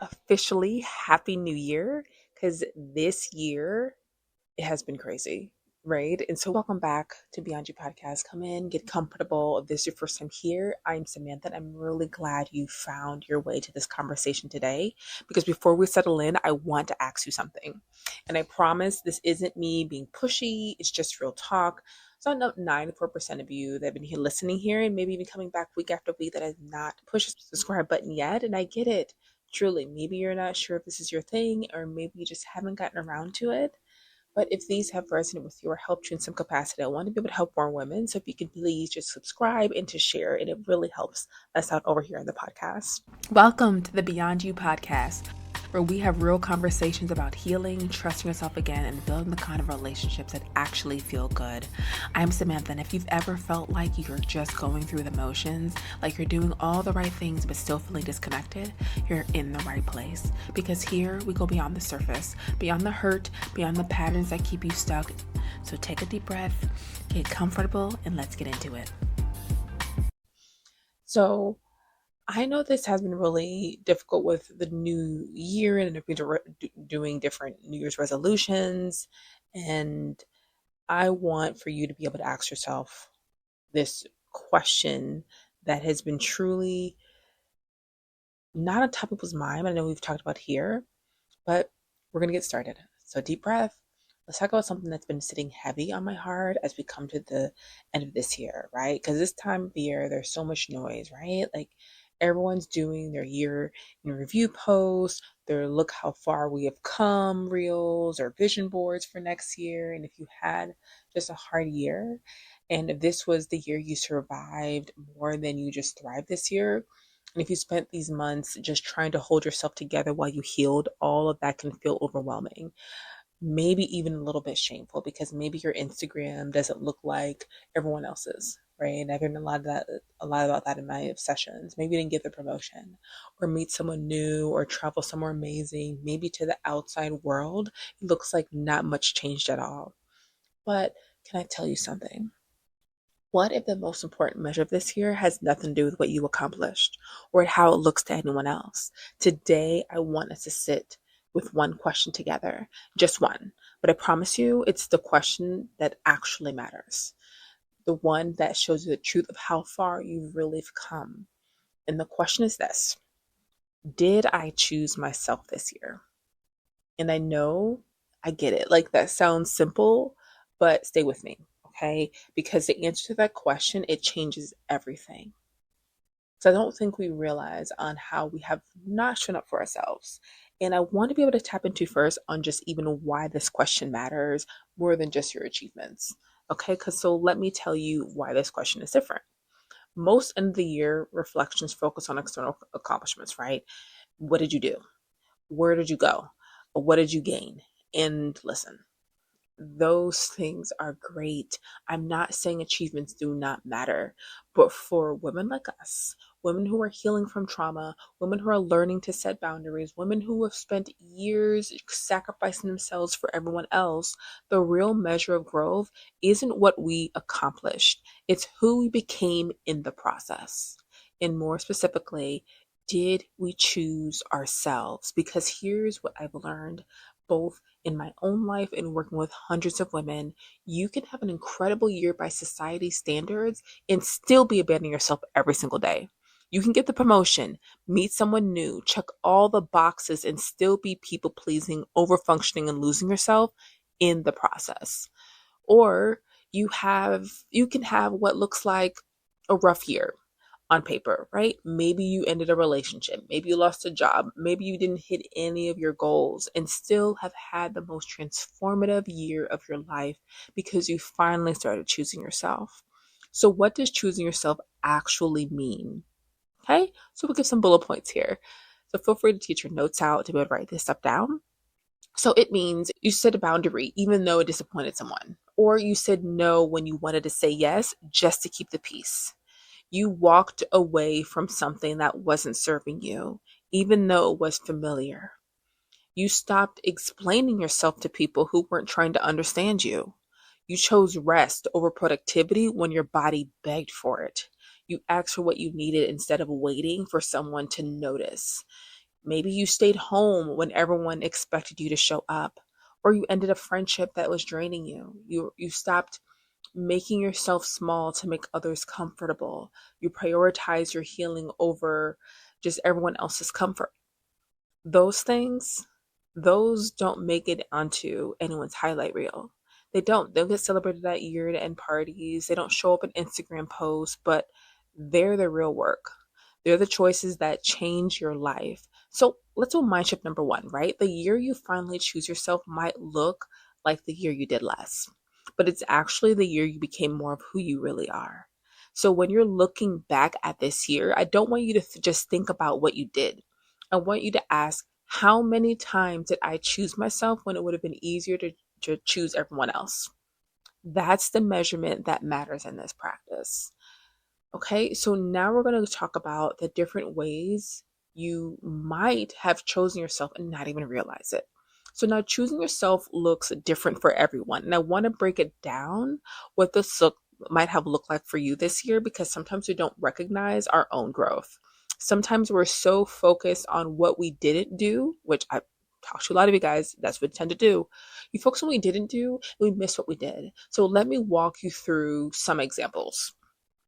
officially Happy New Year because this year it has been crazy, right? And so, welcome back to Beyond You Podcast. Come in, get comfortable. If this is your first time here, I'm Samantha, and I'm really glad you found your way to this conversation today. Because before we settle in, I want to ask you something. And I promise this isn't me being pushy, it's just real talk. So I know 94% of you that have been here listening here and maybe even coming back week after week that have not pushed the subscribe button yet. And I get it. Truly, maybe you're not sure if this is your thing, or maybe you just haven't gotten around to it. But if these have resonated with you or helped you in some capacity, I want to be able to help more women. So if you can please just subscribe and to share, and it really helps us out over here on the podcast. Welcome to the Beyond You Podcast, where we have real conversations about healing, trusting yourself again, and building the kind of relationships that actually feel good. I'm Samantha, and if you've ever felt like you're just going through the motions, like you're doing all the right things but still feeling disconnected, you're in the right place. Because here we go beyond the surface, beyond the hurt, beyond the patterns that keep you stuck. So take a deep breath, get comfortable, and let's get into it. So I know this has been really difficult with the new year and doing different New Year's resolutions. And I want for you to be able to ask yourself this question that has been truly not on top of people's mind. I know we've talked about here, but we're going to get started. So deep breath. Let's talk about something that's been sitting heavy on my heart as we come to the end of this year, right? Because this time of year, there's so much noise, right? Like everyone's doing their year in review posts, their look how far we have come reels or vision boards for next year. And if you had just a hard year, and if this was the year you survived more than you just thrived this year, and if you spent these months just trying to hold yourself together while you healed, all of that can feel overwhelming. Maybe even a little bit shameful because maybe your Instagram doesn't look like everyone else's, right? And I've heard a lot about that in my sessions. Maybe you didn't get the promotion or meet someone new or travel somewhere amazing. Maybe to the outside world, it looks like not much changed at all. But can I tell you something? What if the most important measure of this year has nothing to do with what you accomplished or how it looks to anyone else? Today, I want us to sit with one question together, just one. But I promise you, it's the question that actually matters, the one that shows you the truth of how far you really have come. And the question is this: did I choose myself this year? And I know I get it. Like that sounds simple, but stay with me, okay? Because the answer to that question, it changes everything. So I don't think we realize on how we have not shown up for ourselves. And I want to be able to tap into first on just even why this question matters more than just your achievements. Okay, because so let me tell you why this question is different. Most end of the year reflections focus on external accomplishments, right? What did you do? Where did you go? What did you gain? And listen, those things are great. I'm not saying achievements do not matter, but for women like us, women who are healing from trauma, women who are learning to set boundaries, women who have spent years sacrificing themselves for everyone else, the real measure of growth isn't what we accomplished, it's who we became in the process. And more specifically, did we choose ourselves? Because here's what I've learned both in my own life and working with hundreds of women, you can have an incredible year by society standards and still be abandoning yourself every single day. You can get the promotion, meet someone new, check all the boxes, and still be people pleasing, over functioning, and losing yourself in the process. Or you can have what looks like a rough year on paper, right? Maybe you ended a relationship, maybe you lost a job, maybe you didn't hit any of your goals and still have had the most transformative year of your life because you finally started choosing yourself. So what does choosing yourself actually mean? Okay, so we'll give some bullet points here. So feel free to take your notes out to be able to write this stuff down. So it means you set a boundary even though it disappointed someone, or you said no when you wanted to say yes just to keep the peace. You walked away from something that wasn't serving you, even though it was familiar. You stopped explaining yourself to people who weren't trying to understand you. You chose rest over productivity when your body begged for it. You asked for what you needed instead of waiting for someone to notice. Maybe you stayed home when everyone expected you to show up, or you ended a friendship that was draining you. You stopped making yourself small to make others comfortable. You prioritize your healing over just everyone else's comfort. Those things, those don't make it onto anyone's highlight reel. They don't. They'll get celebrated at year-end parties. They don't show up in Instagram posts, but they're the real work. They're the choices that change your life. So let's do mind shift number one, right? The year you finally choose yourself might look like the year you did less, but it's actually the year you became more of who you really are. So when you're looking back at this year, I don't want you to just think about what you did. I want you to ask, how many times did I choose myself when it would have been easier to choose everyone else? That's the measurement that matters in this practice. Okay, so now we're going to talk about the different ways you might have chosen yourself and not even realize it. So now choosing yourself looks different for everyone. And I want to break it down what this might have looked like for you this year, because sometimes we don't recognize our own growth. Sometimes we're so focused on what we didn't do, which I talk to a lot of you guys, that's what we tend to do. You focus on what we didn't do, and we miss what we did. So let me walk you through some examples.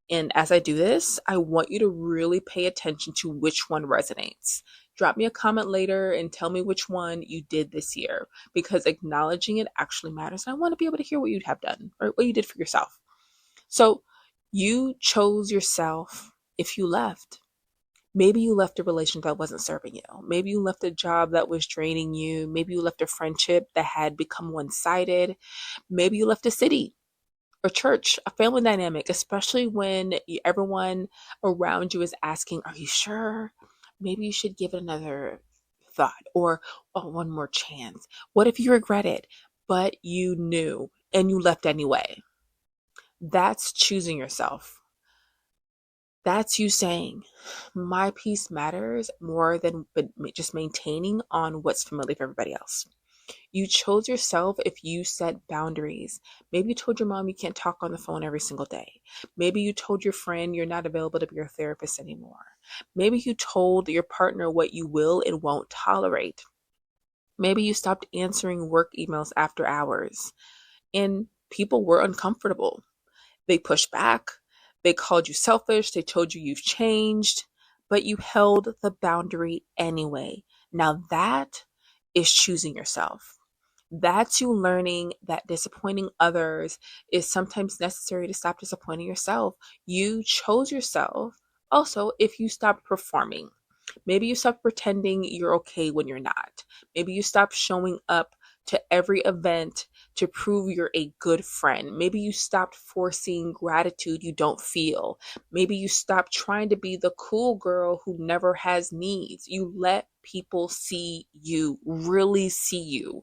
And as I do this, I want you to really pay attention to which one resonates. Drop me a comment later and tell me which one you did this year, because acknowledging it actually matters. And I want to be able to hear what you'd have done or what you did for yourself. So you chose yourself if you left. Maybe you left a relationship that wasn't serving you. Maybe you left a job that was draining you. Maybe you left a friendship that had become one-sided. Maybe you left a city or church, a family dynamic, especially when everyone around you is asking, are you sure? Maybe you should give it another thought, or oh, one more chance. What if you regret it, but you knew and you left anyway? That's choosing yourself. That's you saying, my peace matters more than just maintaining on what's familiar for everybody else. You chose yourself if you set boundaries. Maybe you told your mom you can't talk on the phone every single day. Maybe you told your friend you're not available to be your therapist anymore. Maybe you told your partner what you will and won't tolerate. Maybe you stopped answering work emails after hours and people were uncomfortable. They pushed back. They called you selfish. They told you you've changed, but you held the boundary anyway. Now that is choosing yourself. That's you learning that disappointing others is sometimes necessary to stop disappointing yourself. You chose yourself. Also, if you stop performing, maybe you stop pretending you're okay when you're not. Maybe you stop showing up to every event to prove you're a good friend. Maybe you stopped forcing gratitude you don't feel. Maybe you stopped trying to be the cool girl who never has needs. You let people see you, really see you.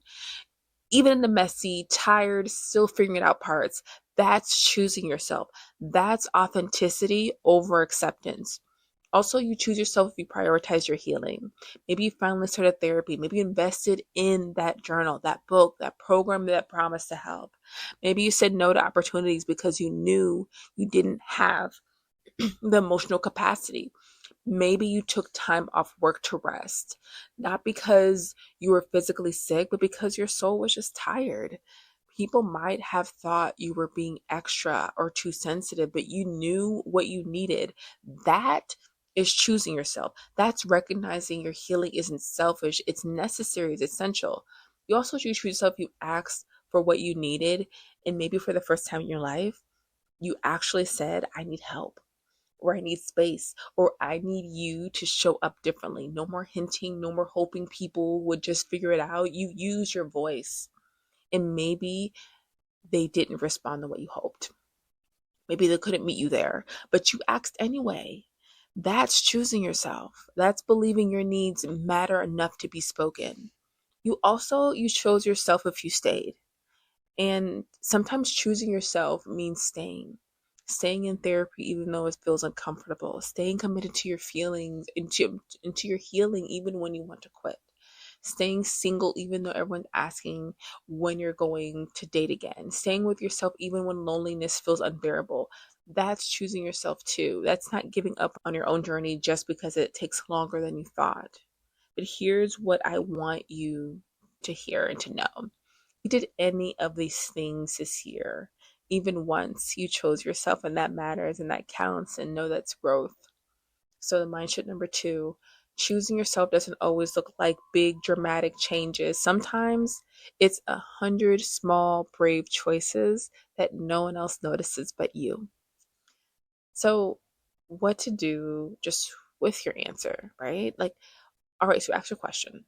Even in the messy, tired, still figuring it out parts. That's choosing yourself. That's authenticity over acceptance. Also, you choose yourself if you prioritize your healing. Maybe you finally started therapy. Maybe you invested in that journal, that book, that program that promised to help. Maybe you said no to opportunities because you knew you didn't have the emotional capacity. Maybe you took time off work to rest, not because you were physically sick, but because your soul was just tired. People might have thought you were being extra or too sensitive, but you knew what you needed. That is choosing yourself. That's recognizing your healing isn't selfish, it's necessary, it's essential. You also choose yourself. You asked for what you needed, and maybe for the first time in your life, you actually said, I need help, or I need space, or I need you to show up differently. No more hinting, no more hoping people would just figure it out. You use your voice. And maybe they didn't respond the way you hoped. Maybe they couldn't meet you there, but you asked anyway. That's choosing yourself. That's believing your needs matter enough to be spoken. You chose yourself if you stayed. And sometimes choosing yourself means staying in therapy even though it feels uncomfortable, staying committed to your feelings, into your healing even when you want to quit, staying single even though everyone's asking when you're going to date again, staying with yourself even when loneliness feels unbearable. That's choosing yourself too. That's not giving up on your own journey just because it takes longer than you thought. But here's what I want you to hear and to know. You did any of these things this year, even once, you chose yourself, and that matters and that counts, and know that's growth. So the mindset number 2, choosing yourself doesn't always look like big dramatic changes. Sometimes it's 100 small brave choices that no one else notices but you. So what to do just with your answer, right? Like, all right, so ask your question.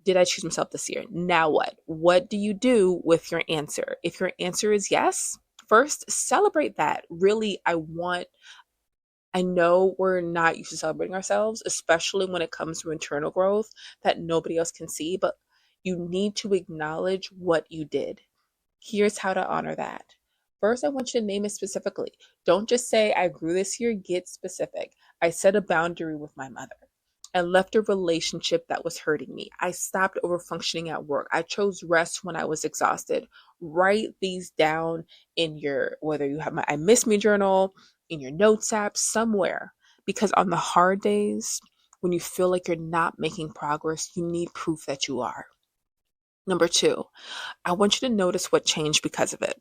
Did I choose myself this year? Now what? What do you do with your answer? If your answer is yes, first celebrate that. Really, I know we're not used to celebrating ourselves, especially when it comes to internal growth that nobody else can see, but you need to acknowledge what you did. Here's how to honor that. First, I want you to name it specifically. Don't just say, I grew this year, get specific. I set a boundary with my mother. I left a relationship that was hurting me. I stopped overfunctioning at work. I chose rest when I was exhausted. Write these down in your, whether you have my I Miss Me journal, in your notes app, somewhere. Because on the hard days, when you feel like you're not making progress, you need proof that you are. Number 2, I want you to notice what changed because of it.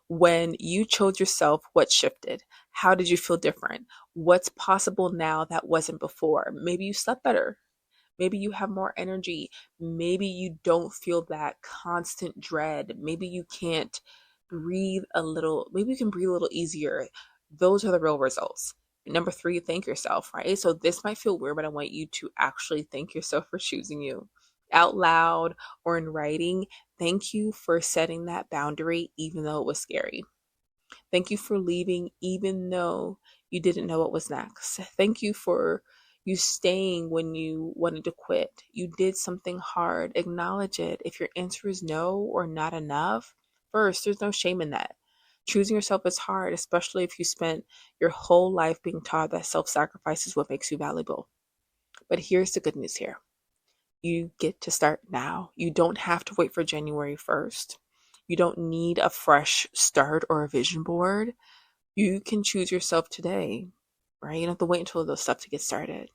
When you chose yourself, what shifted? How did you feel different? What's possible now that wasn't before? Maybe you slept better. Maybe you have more energy. Maybe you don't feel that constant dread. Maybe you can't breathe a little, maybe you can breathe a little easier. Those are the real results. Number 3, thank yourself, right? So this might feel weird, but I want you to actually thank yourself for choosing you out loud or in writing. Thank you for setting that boundary, even though it was scary. Thank you for leaving, even though you didn't know what was next. Thank you for you staying when you wanted to quit. You did something hard. Acknowledge it. If your answer is no or not enough, first, there's no shame in that. Choosing yourself is hard, especially if you spent your whole life being taught that self sacrifice is what makes you valuable. But here's the good news here: you get to start now. You don't have to wait for January 1st. You don't need a fresh start or a vision board. You can choose yourself today, right? You don't have to wait until those stuff to get started.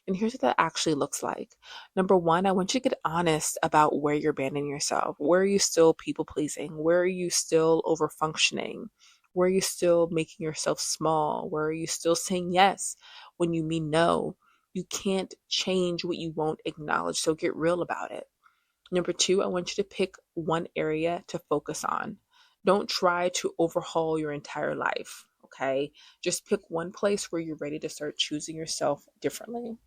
And here's what that actually looks like. Number 1, I want you to get honest about where you're abandoning yourself. Where are you still people pleasing? Where are you still over functioning? Where are you still making yourself small? Where are you still saying yes when you mean no? You can't change what you won't acknowledge, so get real about it. Number 2, I want you to pick one area to focus on. Don't try to overhaul your entire life, okay? Just pick one place where you're ready to start choosing yourself differently.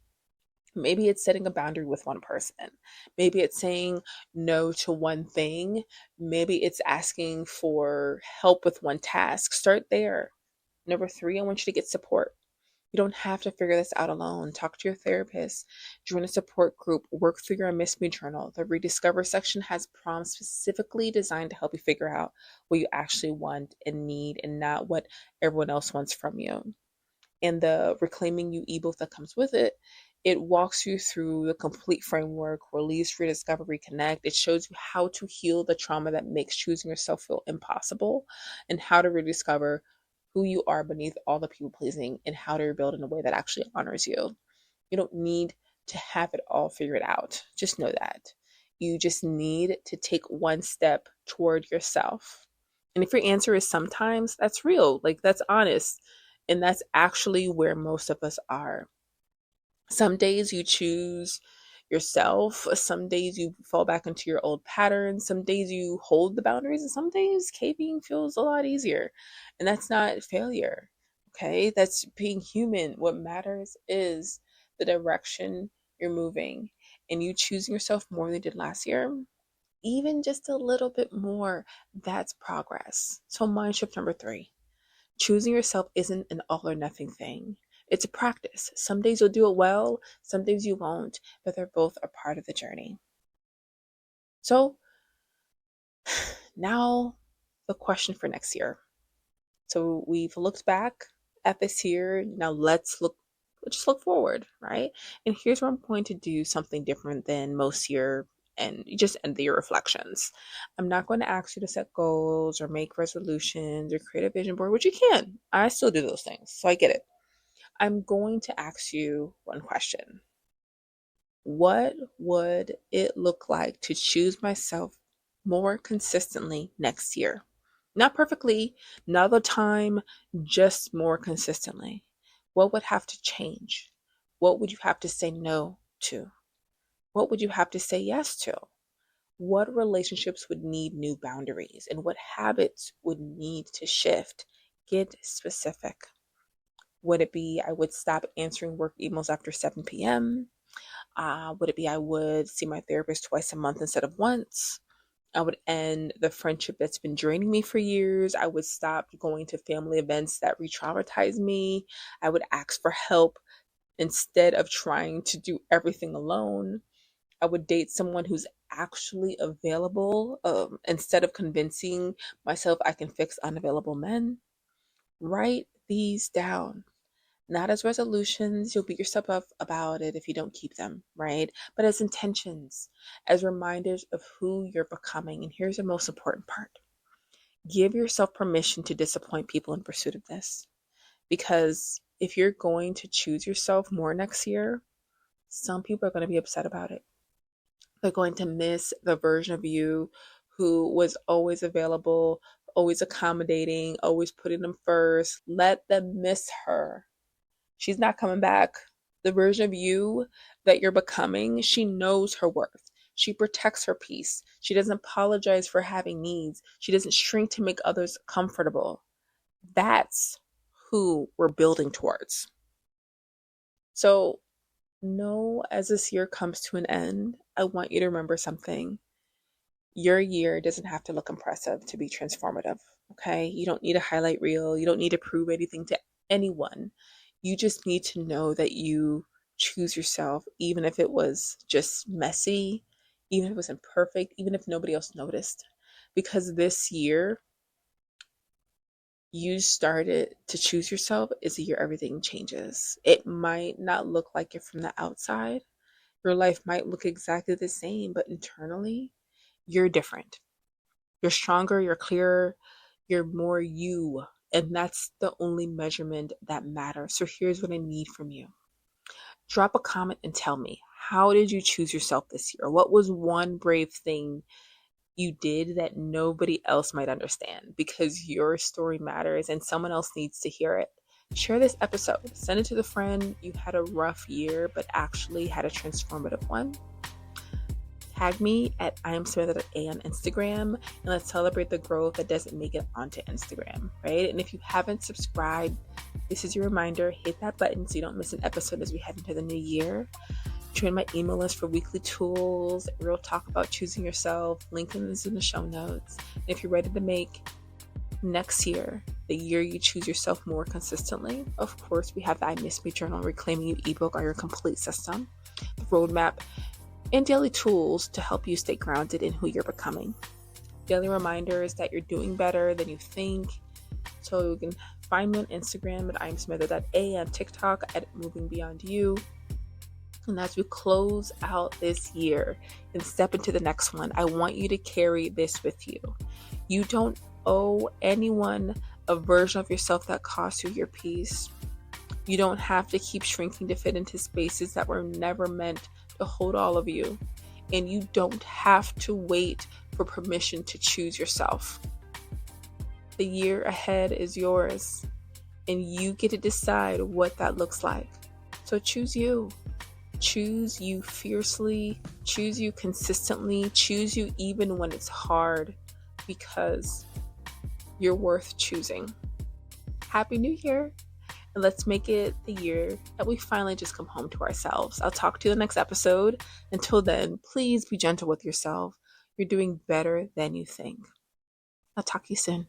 Maybe it's setting a boundary with one person. Maybe it's saying no to one thing. Maybe it's asking for help with one task. Start there. Number 3, I want you to get support. You don't have to figure this out alone. Talk to your therapist, join a support group, work through your I Miss Me journal. The Rediscover section has prompts specifically designed to help you figure out what you actually want and need and not what everyone else wants from you. And the Reclaiming You ebook that comes with it, it walks you through the complete framework, release, rediscover, reconnect. It shows you how to heal the trauma that makes choosing yourself feel impossible and how to rediscover who you are beneath all the people pleasing and how to rebuild in a way that actually honors you. You don't need to have it all figured out. Just know that. You just need to take one step toward yourself. And if your answer is sometimes, that's real, like that's honest. And that's actually where most of us are. Some days you choose yourself, some days you fall back into your old patterns, some days you hold the boundaries, and some days caving feels a lot easier. And that's not failure, okay? That's being human. What matters is the direction you're moving, and you choosing yourself more than you did last year, even just a little bit more, that's progress. So, mind shift number 3. Choosing yourself isn't an all or nothing thing. It's a practice. Some days you'll do it well, some days you won't, but they're both a part of the journey. So now the question for next year. So we've looked back at this year. Now let's just look forward, right? And here's where I'm going to do something different than most year and just end the year reflections. I'm not going to ask you to set goals or make resolutions or create a vision board, which you can. I still do those things, so I get it. I'm going to ask you one question. What would it look like to choose myself more consistently next year? Not perfectly, not all the time, just more consistently. What would have to change? What would you have to say no to? What would you have to say yes to? What relationships would need new boundaries? And what habits would need to shift? Get specific. Would it be I would stop answering work emails after 7 p.m.? Would it be I would see my therapist twice a month instead of once? I would end the friendship that's been draining me for years. I would stop going to family events that re traumatize me. I would ask for help instead of trying to do everything alone. I would date someone who's actually available instead of convincing myself I can fix unavailable men. Write these down. Not as resolutions, you'll beat yourself up about it if you don't keep them, right? But as intentions, as reminders of who you're becoming. And here's the most important part: give yourself permission to disappoint people in pursuit of this. Because if you're going to choose yourself more next year, some people are going to be upset about it. They're going to miss the version of you who was always available, always accommodating, always putting them first. Let them miss her. She's not coming back. The version of you that you're becoming, she knows her worth. She protects her peace. She doesn't apologize for having needs. She doesn't shrink to make others comfortable. That's who we're building towards. So, know as this year comes to an end, I want you to remember something. Your year doesn't have to look impressive to be transformative, okay? You don't need a highlight reel. You don't need to prove anything to anyone. You just need to know that you choose yourself, even if it was just messy, even if it was imperfect, even if nobody else noticed. Because this year, you started to choose yourself is a year everything changes. It might not look like it from the outside. Your life might look exactly the same, but internally, you're different. You're stronger, you're clearer, you're more you. And that's the only measurement that matters. So here's what I need from you. Drop a comment and tell me, how did you choose yourself this year? What was one brave thing you did that nobody else might understand? Because your story matters and someone else needs to hear it. Share this episode. Send it to the friend you had a rough year but actually had a transformative one. Tag me at 𝐼'M_Samantha.A on Instagram, and let's celebrate the growth that doesn't make it onto Instagram, right? And if you haven't subscribed, this is your reminder. Hit that button so you don't miss an episode as we head into the new year. Join my email list for weekly tools, real talk about choosing yourself. Link is in the show notes. And if you're ready to make next year the year you choose yourself more consistently, of course, we have the I Miss Me Journal Reclaiming You ebook on your complete system, the roadmap, and daily tools to help you stay grounded in who you're becoming. Daily reminders that you're doing better than you think. So you can find me on Instagram at 𝐼'M_Samantha.A, on TikTok at Moving Beyond You. And as we close out this year and step into the next one, I want you to carry this with you. You don't owe anyone a version of yourself that costs you your peace. You don't have to keep shrinking to fit into spaces that were never meant to hold all of you. And you don't have to wait for permission to choose yourself. The year ahead is yours, and you get to decide what that looks like. So choose you. Choose you fiercely. Choose you consistently. Choose you even when it's hard, because you're worth choosing. Happy New Year! And let's make it the year that we finally just come home to ourselves. I'll talk to you in the next episode. Until then, please be gentle with yourself. You're doing better than you think. I'll talk to you soon.